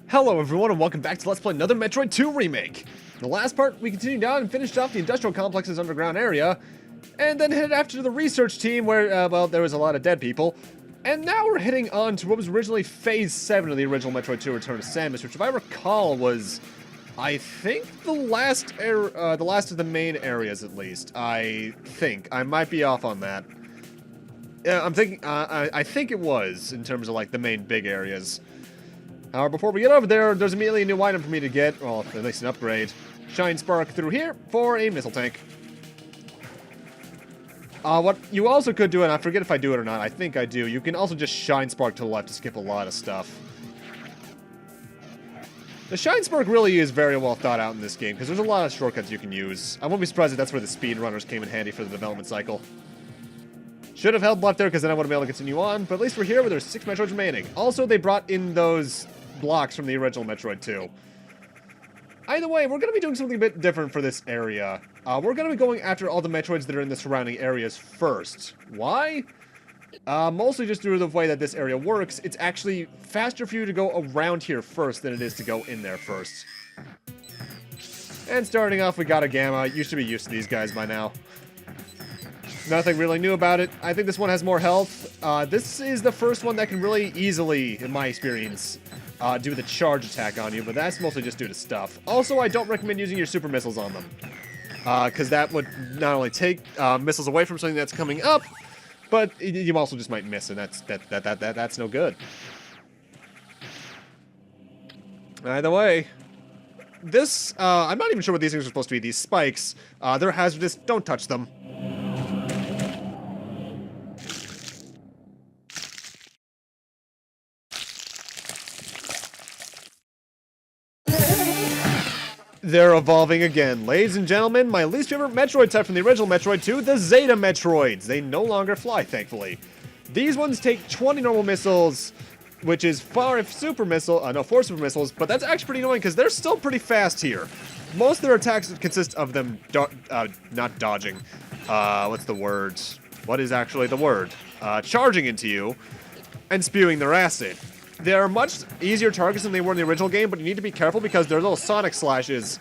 Hello everyone and welcome back to Let's Play another Metroid 2 Remake. In the last part, we continued on and finished off the industrial complex's underground area, and then headed after the research team where, well, there was a lot of dead people. And now we're heading on to what was originally Phase 7 of the original Metroid 2 Return to Samus, which if I recall was, I think, the last of the main areas at least. I think. I might be off on that. Yeah, I'm thinking, I think it was, in terms of like the main big areas. However, before we get over there, there's immediately a new item for me to get, well, at least an upgrade. Shine Spark through here for a missile tank. What you also could do, and I forget if I do it or not, I think I do, you can also just Shine Spark to the left to skip a lot of stuff. The Shine Spark really is very well thought out in this game, because there's a lot of shortcuts you can use. I won't be surprised if that's where the speedrunners came in handy for the development cycle. Should have held left there, because then I would have been able to continue on, but at least we're here where there's 6 Metroids remaining. Also, they brought in those blocks from the original Metroid 2. Either way, we're going to be doing something a bit different for this area. We're going to be going after all the Metroids that are in the surrounding areas first. Why? Mostly just due to the way that this area works. It's actually faster for you to go around here first than it is to go in there first. And starting off, we got a Gamma. You should be used to these guys by now. Nothing really new about it. I think this one has more health. This is the first one that can really easily, in my experience, do the charge attack on you, but that's mostly just due to stuff. Also, I don't recommend using your super missiles on them, because that would not only take missiles away from something that's coming up, but you also just might miss, and that's no good. Either way, this I'm not even sure what these things are supposed to be. These spikes, they're hazardous. Don't touch them. They're evolving again. Ladies and gentlemen, my least favorite Metroid type from the original Metroid 2, the Zeta Metroids. They no longer fly, thankfully. These ones take 20 normal missiles, which is far super missile, no, 4 super missiles, but that's actually pretty annoying because they're still pretty fast here. Most of their attacks consist of them, not dodging, what's the word? What is actually the word? Charging into you and spewing their acid. They're much easier targets than they were in the original game, but you need to be careful because their little sonic slashes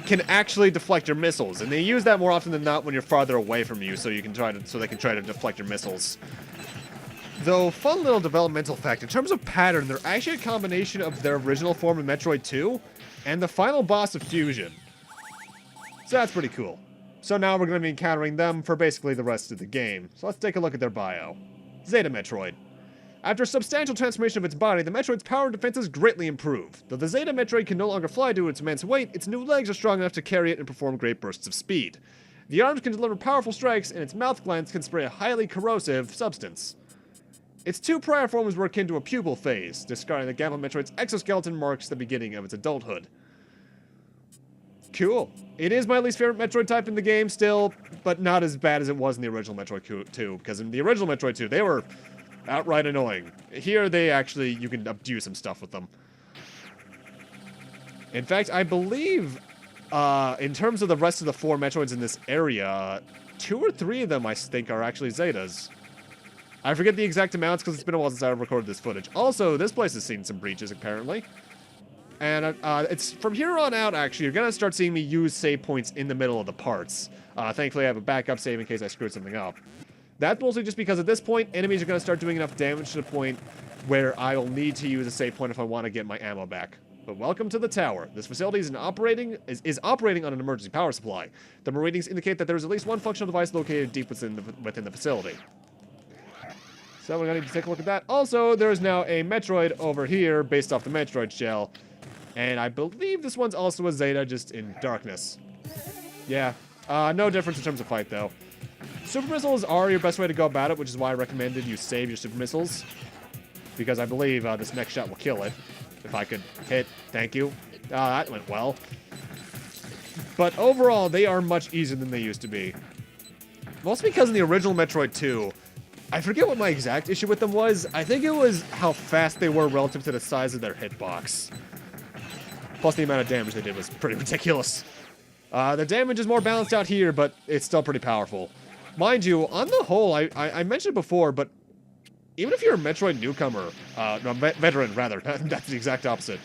can actually deflect your missiles, and they use that more often than not when you're farther away from you, so they can try to deflect your missiles. Though, fun little developmental fact, in terms of pattern, they're actually a combination of their original form in Metroid 2 and the final boss of Fusion. So that's pretty cool. So now we're going to be encountering them for basically the rest of the game. So let's take a look at their bio. Zeta Metroid. After a substantial transformation of its body, the Metroid's power and defenses greatly improve. Though the Zeta Metroid can no longer fly due to its immense weight, its new legs are strong enough to carry it and perform great bursts of speed. The arms can deliver powerful strikes, and its mouth glands can spray a highly corrosive substance. Its 2 prior forms were akin to a pupil phase. Discarding the Gamma Metroid's exoskeleton marks the beginning of its adulthood. Cool. It is my least favorite Metroid type in the game still, but not as bad as it was in the original Metroid 2, because in the original Metroid 2, they were outright annoying. Here, you can do some stuff with them. In fact, I believe, in terms of the rest of the 4 Metroids in this area, 2 or 3 of them, I think, are actually Zetas. I forget the exact amounts because it's been a while since I recorded this footage. Also, this place has seen some breaches, apparently. And it's from here on out, actually, you're going to start seeing me use save points in the middle of the parts. Thankfully, I have a backup save in case I screwed something up. That's mostly just because at this point, enemies are going to start doing enough damage to the point where I'll need to use a save point if I want to get my ammo back. But welcome to the tower. This facility is operating on an emergency power supply. The readings indicate that there is at least one functional device located deep within the facility. So we're going to need to take a look at that. Also, there is now a Metroid over here based off the Metroid shell. And I believe this one's also a Zeta, just in darkness. Yeah, no difference in terms of fight, though. Super missiles are your best way to go about it, which is why I recommended you save your super missiles. Because I believe this next shot will kill it. If I could hit, thank you. That went well. But overall, they are much easier than they used to be. Mostly because in the original Metroid 2, I forget what my exact issue with them was. I think it was how fast they were relative to the size of their hitbox. Plus the amount of damage they did was pretty ridiculous. The damage is more balanced out here, but it's still pretty powerful. Mind you, on the whole, I mentioned it before, but even if you're a Metroid newcomer, no, veteran rather, that's the exact opposite.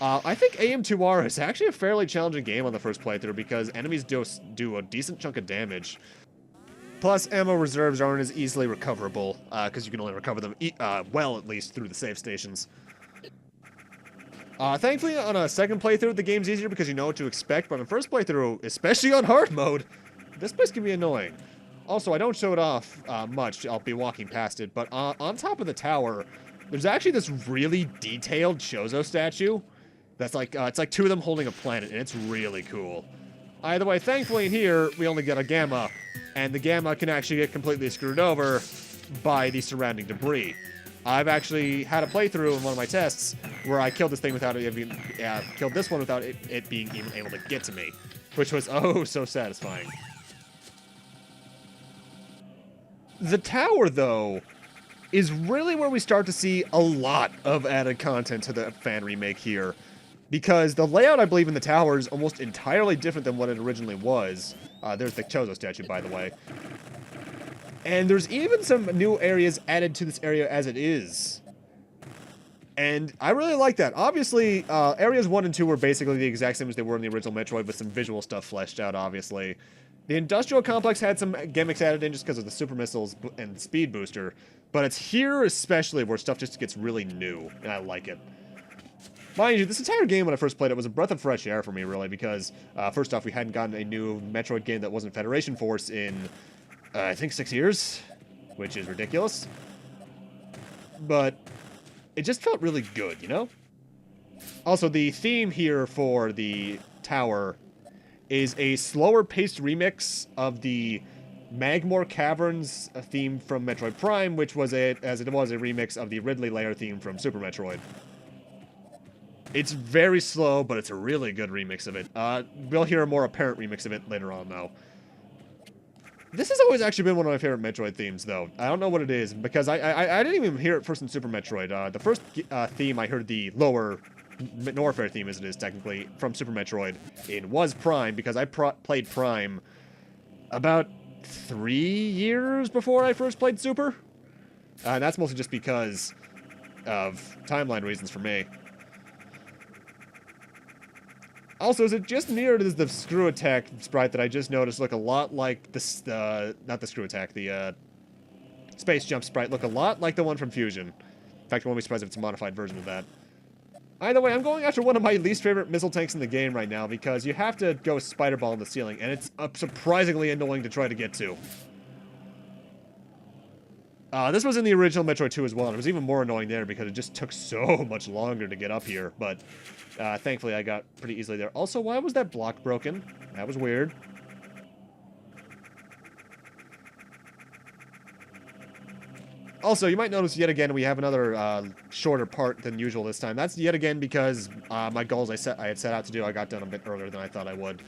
I think AM2R is actually a fairly challenging game on the first playthrough because enemies do a decent chunk of damage. Plus, ammo reserves aren't as easily recoverable, because you can only recover them, well, at least, through the save stations. Thankfully, on a second playthrough, the game's easier because you know what to expect, but on first playthrough, especially on hard mode, this place can be annoying. Also, I don't show it off much, I'll be walking past it, but on top of the tower, there's actually this really detailed Chozo statue. That's like, it's like two of them holding a planet, and it's really cool. Either way, thankfully in here, we only get a Gamma, and the Gamma can actually get completely screwed over by the surrounding debris. I've actually had a playthrough in one of my tests where I killed this thing without it even, killed this one without it being even able to get to me, which was oh so satisfying. The tower, though, is really where we start to see a lot of added content to the fan remake here. Because the layout, I believe, in the tower is almost entirely different than what it originally was. There's the Chozo statue, by the way. And there's even some new areas added to this area as it is. And I really like that. Obviously, areas 1 and 2 were basically the exact same as they were in the original Metroid, with some visual stuff fleshed out, obviously. The industrial complex had some gimmicks added in just because of the super missiles and speed booster. But it's here especially where stuff just gets really new, and I like it. Mind you, this entire game when I first played it was a breath of fresh air for me, really, because first off, we hadn't gotten a new Metroid game that wasn't Federation Force in, I think, 6 years, which is ridiculous. But it just felt really good, you know? Also, the theme here for the tower is a slower-paced remix of the Magmore Caverns theme from Metroid Prime, which was as it was a remix of the Ridley Layer theme from Super Metroid. It's very slow, but it's a really good remix of it. We'll hear a more apparent remix of it later on, though. This has always actually been one of my favorite Metroid themes, though. I don't know what it is, because I didn't even hear it first in Super Metroid. The first theme I heard, the lower Norfair theme, as it is technically, from Super Metroid, it was Prime, because I played Prime about 3 years before I first played Super. And that's mostly just because of timeline reasons for me. Also, is it just near to the Screw Attack sprite that I just noticed look a lot like this, not the Screw Attack, the Space Jump sprite look a lot like the one from Fusion. In fact, I won't be surprised if it's a modified version of that. Either way, I'm going after one of my least favorite missile tanks in the game right now because you have to go spider ball in the ceiling, and it's surprisingly annoying to try to get to. This was in the original Metroid 2 as well, and it was even more annoying there because it just took so much longer to get up here, but thankfully I got pretty easily there. Also, why was that block broken? That was weird. Also, you might notice yet again we have another shorter part than usual this time. That's yet again because my goals I had set out to do I got done a bit earlier than I thought I would.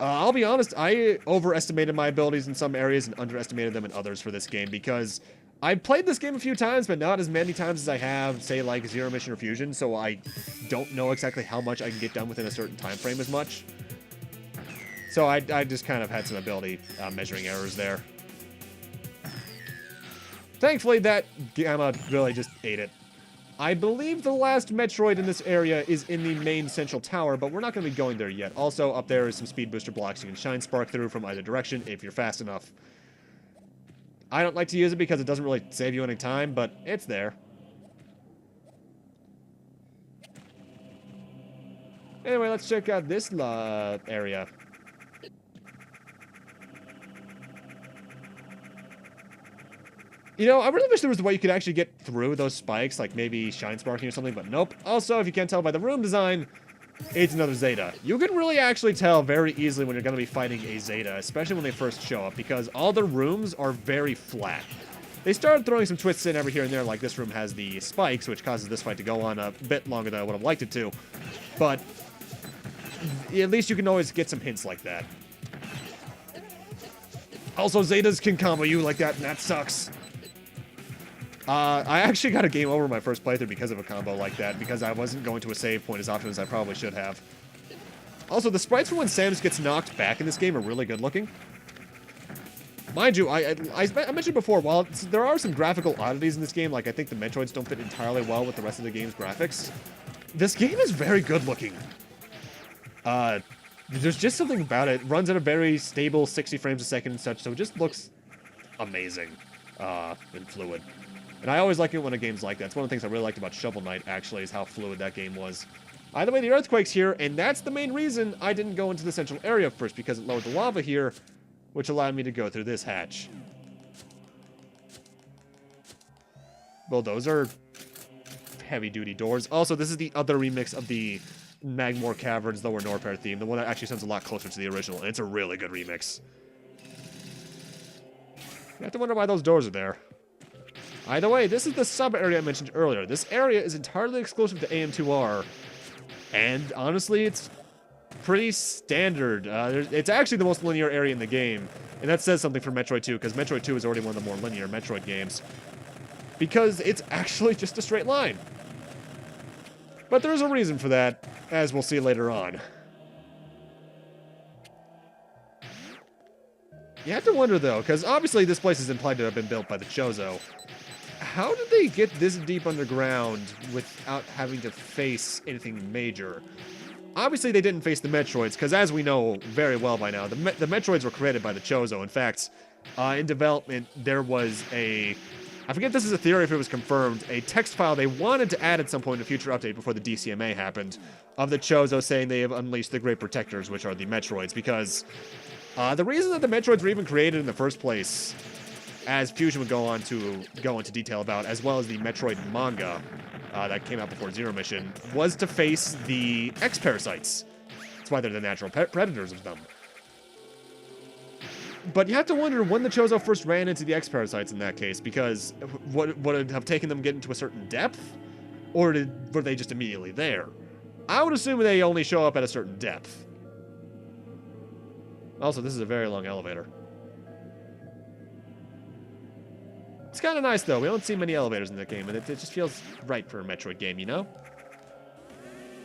I'll be honest, I overestimated my abilities in some areas and underestimated them in others for this game because I've played this game a few times, but not as many times as I have, say, like Zero Mission or Fusion, so I don't know exactly how much I can get done within a certain time frame as much. So I just kind of had some ability measuring errors there. Thankfully, that Gamma really just ate it. I believe the last Metroid in this area is in the main central tower, but we're not going to be going there yet. Also, up there is some speed booster blocks you can shine spark through from either direction if you're fast enough. I don't like to use it because it doesn't really save you any time, but it's there. Anyway, let's check out this area. You know, I really wish there was a way you could actually get through those spikes, like maybe shine sparking or something, but nope. Also, if you can't tell by the room design, it's another Zeta. You can really actually tell very easily when you're going to be fighting a Zeta, especially when they first show up, because all the rooms are very flat. They started throwing some twists in every here and there, like this room has the spikes, which causes this fight to go on a bit longer than I would have liked it to. But at least you can always get some hints like that. Also, Zetas can combo you like that, and that sucks. I actually got a game over my first playthrough because of a combo like that, because I wasn't going to a save point as often as I probably should have. Also, the sprites for when Samus gets knocked back in this game are really good looking. Mind you, I mentioned before, while there are some graphical oddities in this game, like I think the Metroids don't fit entirely well with the rest of the game's graphics, This game is very good looking. There's just something about it. It runs at a very stable 60 frames a second and such, so it just looks amazing and fluid. And I always like it when a game's like that. It's one of the things I really liked about Shovel Knight, actually, is how fluid that game was. Either way, the earthquake's here, and that's the main reason I didn't go into the central area first, because it lowered the lava here, which allowed me to go through this hatch. Well, those are heavy-duty doors. Also, this is the other remix of the Magmore Caverns Lower Norpair theme, the one that actually sounds a lot closer to the original, and it's a really good remix. You have to wonder why those doors are there. Either way, this is the sub-area I mentioned earlier. This area is entirely exclusive to AM2R, and honestly, it's pretty standard. It's actually the most linear area in the game, and that says something for Metroid 2, because Metroid 2 is already one of the more linear Metroid games, because it's actually just a straight line. But there's a reason for that, as we'll see later on. You have to wonder, though, because obviously this place is implied to have been built by the Chozo. How did they get this deep underground without having to face anything major? Obviously, they didn't face the Metroids, because as we know very well by now, the Metroids were created by the Chozo. In fact, in development, there was a... I forget if this is a theory, if it was confirmed, a text file they wanted to add at some point in a future update before the DCMA happened, of the Chozo saying they have unleashed the Great Protectors, which are the Metroids, because the reason that the Metroids were even created in the first place, as Fusion would go into detail about, as well as the Metroid manga that came out before Zero Mission, was to face the X-Parasites. That's why they're the natural predators of them. But you have to wonder when the Chozo first ran into the X-Parasites in that case, because would it have taken them getting to a certain depth? Or were they just immediately there? I would assume they only show up at a certain depth. Also, this is a very long elevator. It's kind of nice, though. We don't see many elevators in the game, and it just feels right for a Metroid game, you know?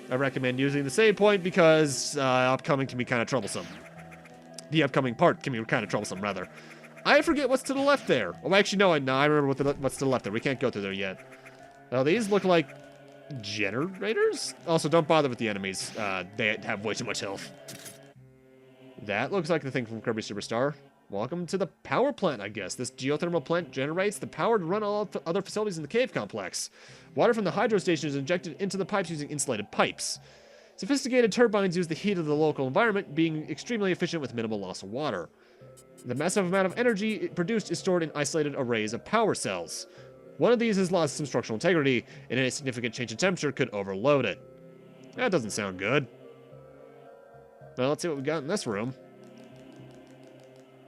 I recommend using the save point because upcoming can be kind of troublesome. The upcoming part can be kind of troublesome, rather. I forget what's to the left there. Oh, actually, no, I remember what's to the left there. We can't go through there yet. Now, these look like generators? Also, don't bother with the enemies. They have way too much health. That looks like the thing from Kirby Superstar. Welcome to the power plant, I guess. This geothermal plant generates the power to run all other facilities in the cave complex. Water from the hydro station is injected into the pipes using insulated pipes. Sophisticated turbines use the heat of the local environment, being extremely efficient with minimal loss of water. The massive amount of energy produced is stored in isolated arrays of power cells. One of these has lost some structural integrity, and a significant change in temperature could overload it. That doesn't sound good. Well, let's see what we got in this room.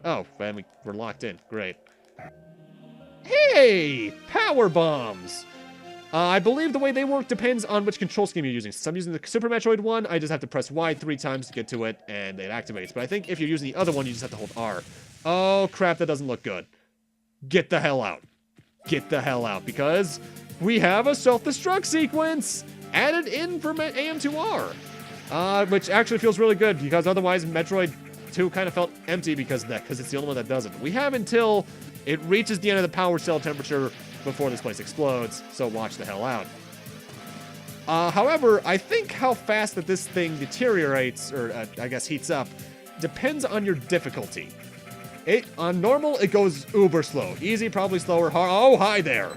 Oh, and we're locked in. Great. Hey! Power bombs! I believe the way they work depends on which control scheme you're using. Since I'm using the Super Metroid one, I just have to press Y 3 times to get to it, and it activates. But I think if you're using the other one, you just have to hold R. Oh, crap, that doesn't look good. Get the hell out. Get the hell out, because we have a self-destruct sequence added in for AM2R. Which actually feels really good, because otherwise Metroid 2 kind of felt empty because of that, because it's the only one that doesn't. We have until it reaches the end of the power cell temperature before this place explodes, so watch the hell out. However, I think how fast that this thing deteriorates, or I guess heats up, depends on your difficulty. On normal, it goes uber slow. Easy, probably slower. Oh, hi there.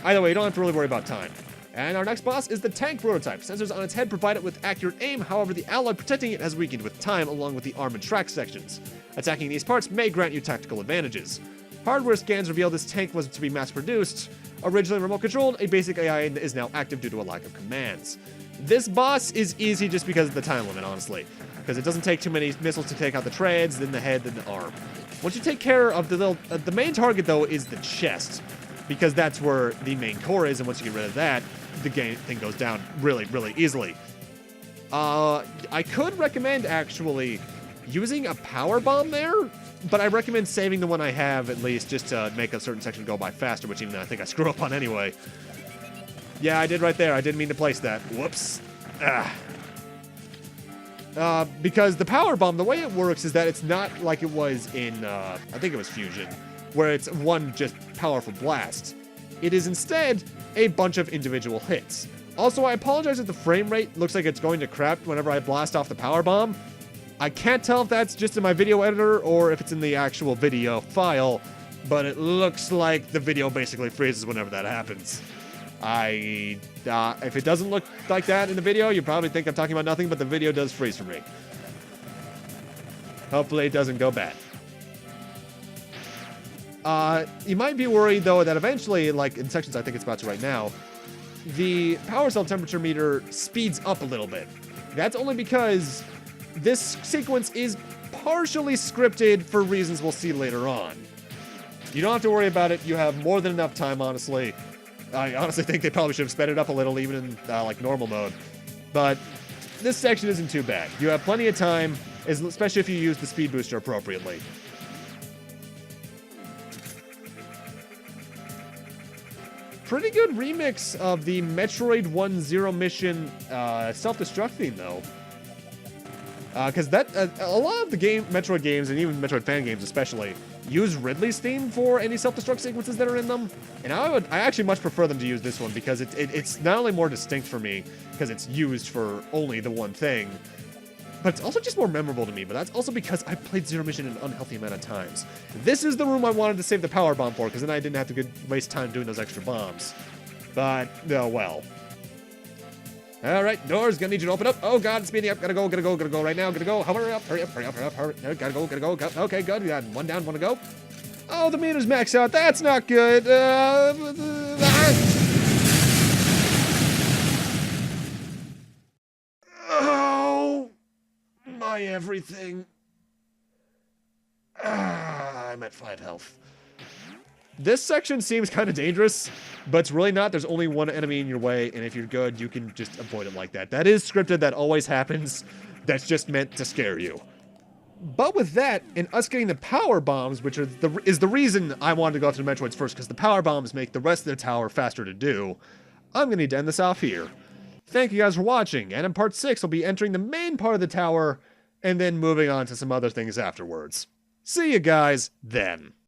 Either way, you don't have to really worry about time. And our next boss is the tank prototype. Sensors on its head provide it with accurate aim, however the alloy protecting it has weakened with time, along with the arm and track sections. Attacking these parts may grant you tactical advantages. Hardware scans reveal this tank was to be mass-produced. Originally remote controlled, a basic AI is now active due to a lack of commands. This boss is easy just because of the time limit, honestly. Because it doesn't take too many missiles to take out the treads, then the head, then the arm. Once you take care of the main target, though, is the chest. Because that's where the main core is, and once you get rid of that, the thing goes down really, really easily. I could recommend, actually, using a power bomb there, but I recommend saving the one I have, at least, just to make a certain section go by faster, which even I think I screw up on anyway. Yeah, I did right there. I didn't mean to place that. Whoops. Because the power bomb, the way it works is that it's not like it was in, I think it was Fusion, where it's one just powerful blast. It is instead a bunch of individual hits. Also, I apologize if the frame rate looks like it's going to crap whenever I blast off the power bomb. I can't tell if that's just in my video editor or if it's in the actual video file, but it looks like the video basically freezes whenever that happens. If it doesn't look like that in the video, you probably think I'm talking about nothing, but the video does freeze for me. Hopefully it doesn't go bad. You might be worried, though, that eventually, like in sections I think it's about to right now, the power cell temperature meter speeds up a little bit. That's only because this sequence is partially scripted for reasons we'll see later on. You don't have to worry about it. You have more than enough time, honestly. I honestly think they probably should have sped it up a little, even in like normal mode. But this section isn't too bad. You have plenty of time, especially if you use the speed booster appropriately. Pretty good remix of the Metroid 1 Zero Mission self-destruct theme, though. Because a lot of the Metroid games, and even Metroid fan games especially, use Ridley's theme for any self-destruct sequences that are in them. And I actually much prefer them to use this one because it's not only more distinct for me because it's used for only the one thing, but it's also just more memorable to me. But that's also because I played Zero Mission an unhealthy amount of times. This is the room I wanted to save the power bomb for, because then I didn't have to waste time doing those extra bombs. But, oh well. Alright, doors, gonna need you to open up. Oh god, it's speeding up. Gotta go right now. Gotta go. Hurry up. Gotta go. Okay, good. We got one down, one to go. Oh, the meter's maxed out. That's not good. Oh, my everything. I'm at 5 health. This section seems kind of dangerous, but it's really not. There's only one enemy in your way, and if you're good, you can just avoid it like that. That is scripted. That always happens. That's just meant to scare you. But with that, and us getting the power bombs, which is the reason I wanted to go after the Metroids first, because the power bombs make the rest of the tower faster to do, I'm going to need to end this off here. Thank you guys for watching, and in part 6, I'll be entering the main part of the tower, and then moving on to some other things afterwards. See you guys then.